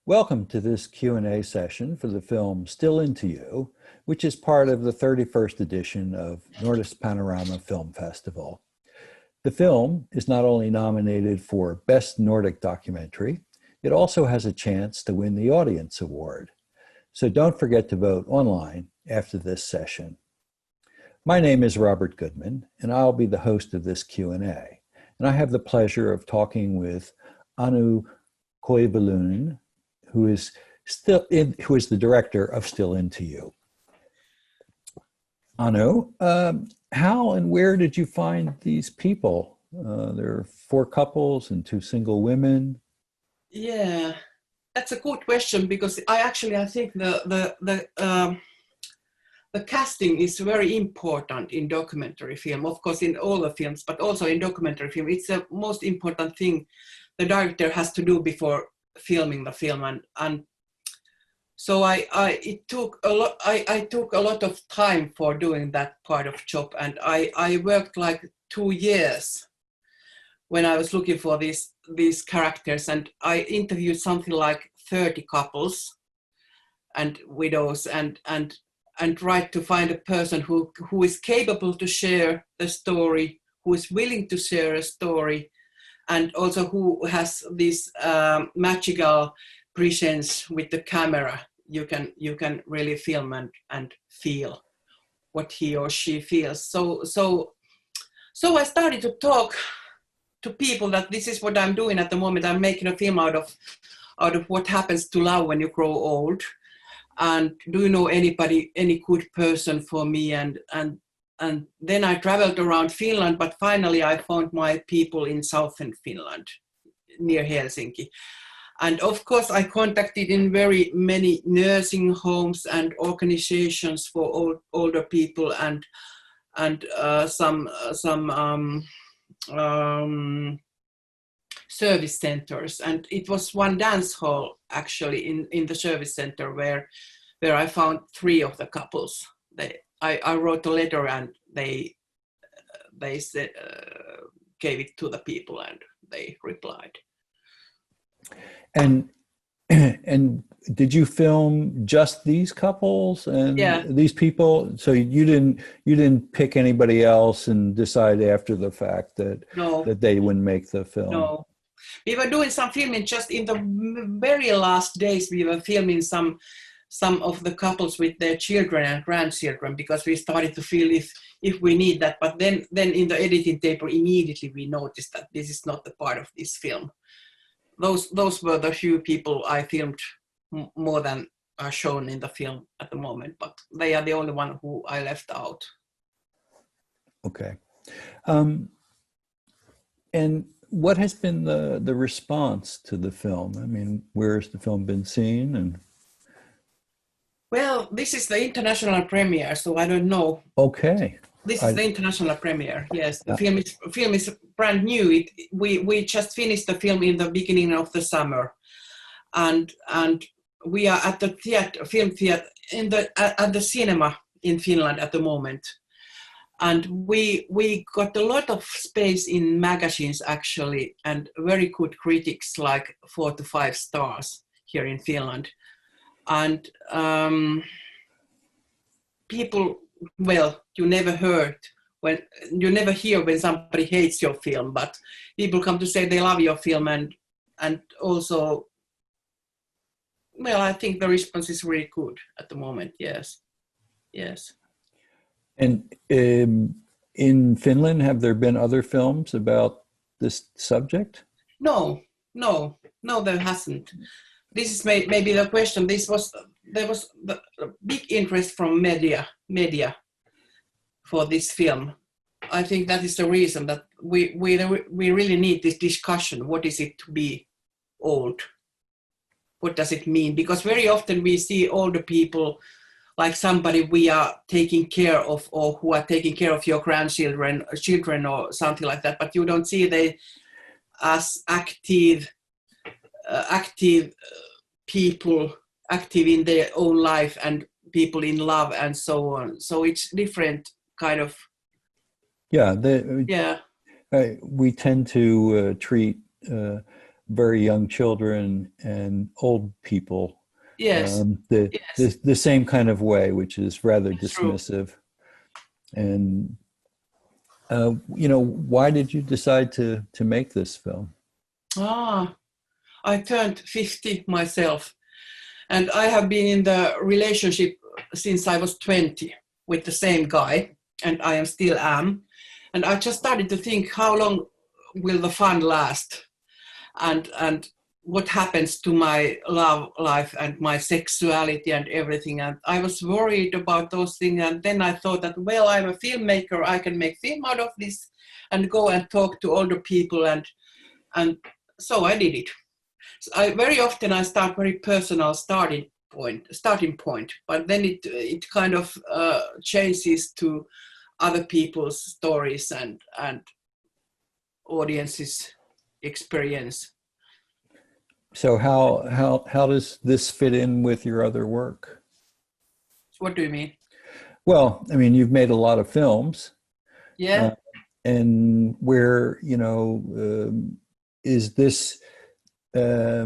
Welcome to this Q&A session for the film Still Into You, which is part of the 31st edition of Nordisk Panorama Film Festival. The film is not only nominated for Best Nordic Documentary, it also has a chance to win the Audience Award. So don't forget to vote online after this session. My name is Robert Goodman, and I'll be the host of this Q&A. And I have the pleasure of talking with Anu Kuivalainen, who is the director of Still Into You. Anu, how and where did you find these people? There are 4 couples and 2 single women. Yeah, that's a good question because I think the casting is very important in documentary film. Of course, in all the films, but also in documentary film, it's the most important thing the director has to do before filming the film, and so I took a lot of time for doing that part of job, and I worked like 2 years when I was looking for these characters, and I interviewed something like 30 couples and widows, and tried to find a person who is capable to share the story, who is willing to share a story, and also who has this magical presence with the camera. You can really film and feel what he or she feels. So I started to talk to people that this is what I'm doing at the moment. I'm making a film out of what happens to love when you grow old. And do you know anybody, any good person for me? And then I traveled around Finland, but finally I found my people in southern Finland, near Helsinki. And of course I contacted in very many nursing homes and organizations for older people and some service centers. And it was one dance hall actually in the service center where I found 3 of the couples. I wrote a letter and they said, gave it to the people and they replied. And did you film just these couples and these people? So you didn't pick anybody else and decide after the fact that they wouldn't make the film? No. We were doing some filming just in the very last days. We were filming some of the couples with their children and grandchildren because we started to feel if we need that. But then in the editing table, immediately we noticed that this is not the part of this film. Those were the few people I filmed more than are shown in the film at the moment, but they are the only one who I left out. Okay. And what has been the response to the film? I mean, where has the film been seen? And well, this is the international premiere, so I don't know. Okay. This is the international premiere. Yes, the film is brand new. We just finished the film in the beginning of the summer, and we are at the film theater at the cinema in Finland at the moment. And we got a lot of space in magazines actually, and very good critics, like 4 to 5 stars here in Finland. And people, well, you never hear when somebody hates your film, but people come to say they love your film, and also, well, I think the response is really good at the moment. Yes. And in Finland, have there been other films about this subject? No, there hasn't. This is maybe the question. There was the big interest from media for this film. I think that is the reason that we really need this discussion. What is it to be old? What does it mean? Because very often we see older people like somebody we are taking care of, or who are taking care of your children or something like that. But you don't see them as active people, active in their own life, and people in love and so on. So it's different kind of. We tend to treat very young children and old people, Yes, yes, the same kind of way, which is rather that's true. dismissive. And why did you decide to make this film? Ah, I turned 50 myself, and I have been in the relationship since I was 20 with the same guy, and I am still am. And I just started to think, how long will the fun last? And what happens to my love life and my sexuality and everything. And I was worried about those things. And then I thought that, well, I'm a filmmaker. I can make film out of this and go and talk to older people. And so I did it. So very often I start very personal starting point, but then it kind of changes to other people's stories and audiences' experience. So how does this fit in with your other work? What do you mean? Well, I mean, you've made a lot of films, Yeah. and where is this a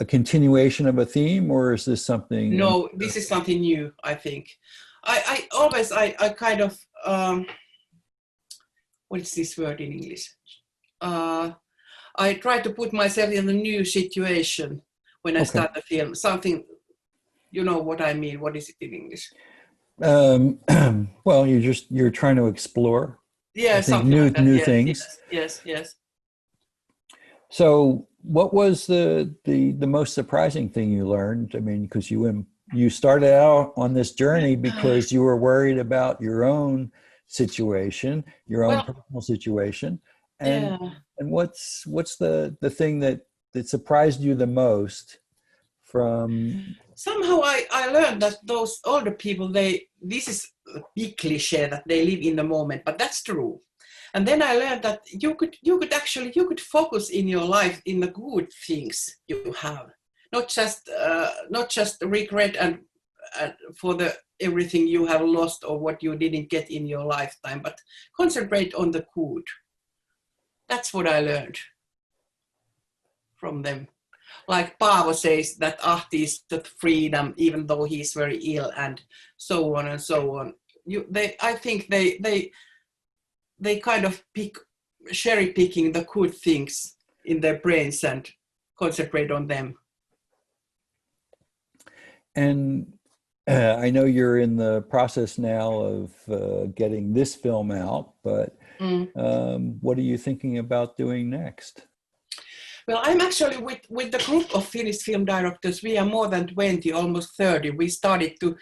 continuation of a theme, or is this something? No, this is something new, I think. I always, I kind of, what is this word in English? I try to put myself in a new situation when I Okay. start the film. Something, you know what I mean. What is it in English? Well, you're trying to explore, I Yeah, think, something like that. new Yes, things. yes, yes, yes. So, what was the most surprising thing you learned? I mean, because you started out on this journey because you were worried about your own situation, your own Well, personal situation, and yeah. what's the thing that surprised you the most from? Somehow I learned that those older people, this is a big cliche that they live in the moment, but that's true. And then I learned that you could focus in your life in the good things you have, not just regret and for the everything you have lost or what you didn't get in your lifetime, but concentrate on the good. That's what I learned from them. Like Paavo says that Ahti is the freedom, even though he's very ill, and so on and so on. I think they kind of cherry picking the good things in their brains and concentrate on them. And I know you're in the process now of getting this film out, but what are you thinking about doing next? Well, I'm actually with the group of Finnish film directors. We are more than 20, almost 30. We started to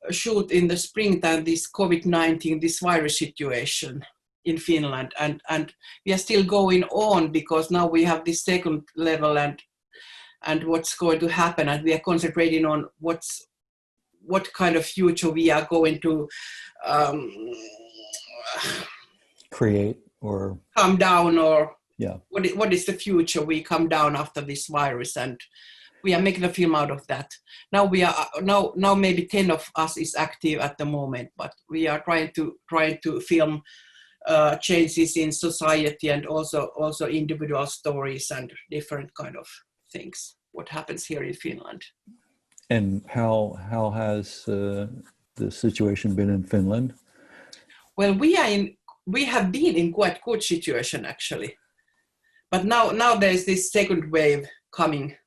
shoot in the springtime this COVID-19, this virus situation in Finland. And we are still going on because now we have this second level and what's going to happen. And we are concentrating on what kind of future we are going to Create or come down, or yeah. What is the future we come down after this virus, and we are making a film out of that. Now now maybe 10 of us is active at the moment, but we are trying to film changes in society and also individual stories and different kind of things. What happens here in Finland? And how has the situation been in Finland? Well, we have been in quite good situation actually. But now there's this second wave coming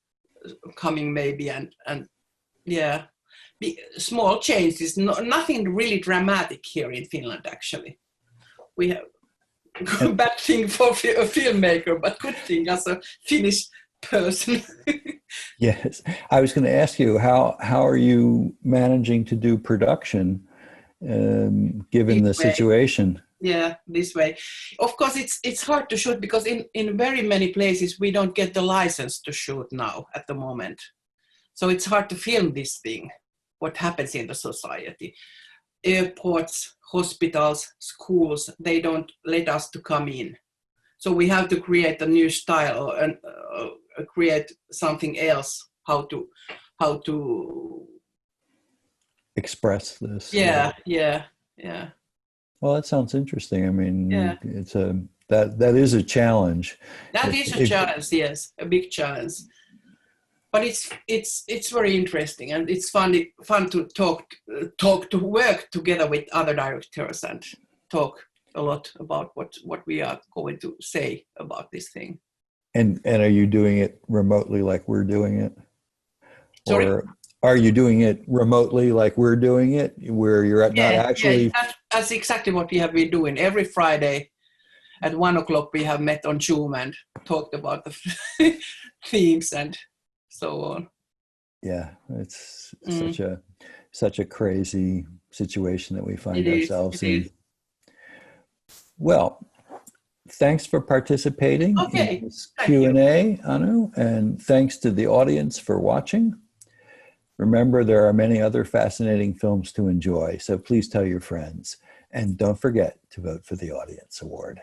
maybe, and yeah, small changes, nothing really dramatic here in Finland actually. We have bad thing for a filmmaker, but good thing as a Finnish person. Yes, I was going to ask you how are you managing to do production given the situation? Yeah, this way. Of course, it's hard to shoot because in very many places we don't get the license to shoot now at the moment. So it's hard to film this thing, what happens in the society. Airports, hospitals, schools, they don't let us to come in. So we have to create a new style and create something else, how to Express this. yeah. Well, that sounds interesting. I mean, Yeah. it's a That is a challenge. That is a challenge, yes, a big challenge. But it's very interesting, and it's fun to work together with other directors and talk a lot about what we are going to say about this thing. And are you doing it remotely like we're doing it? Sorry? Or are you doing it remotely like we're doing it, where you're not actually? Yeah, that's exactly what we have been doing. Every Friday at 1:00 we have met on Zoom and talked about the themes and so on. Yeah, it's such a crazy situation that we find ourselves in. Well, thanks for participating in this Q&A, Anu, and thanks to the audience for watching. Remember, there are many other fascinating films to enjoy, so please tell your friends. And don't forget to vote for the Audience Award.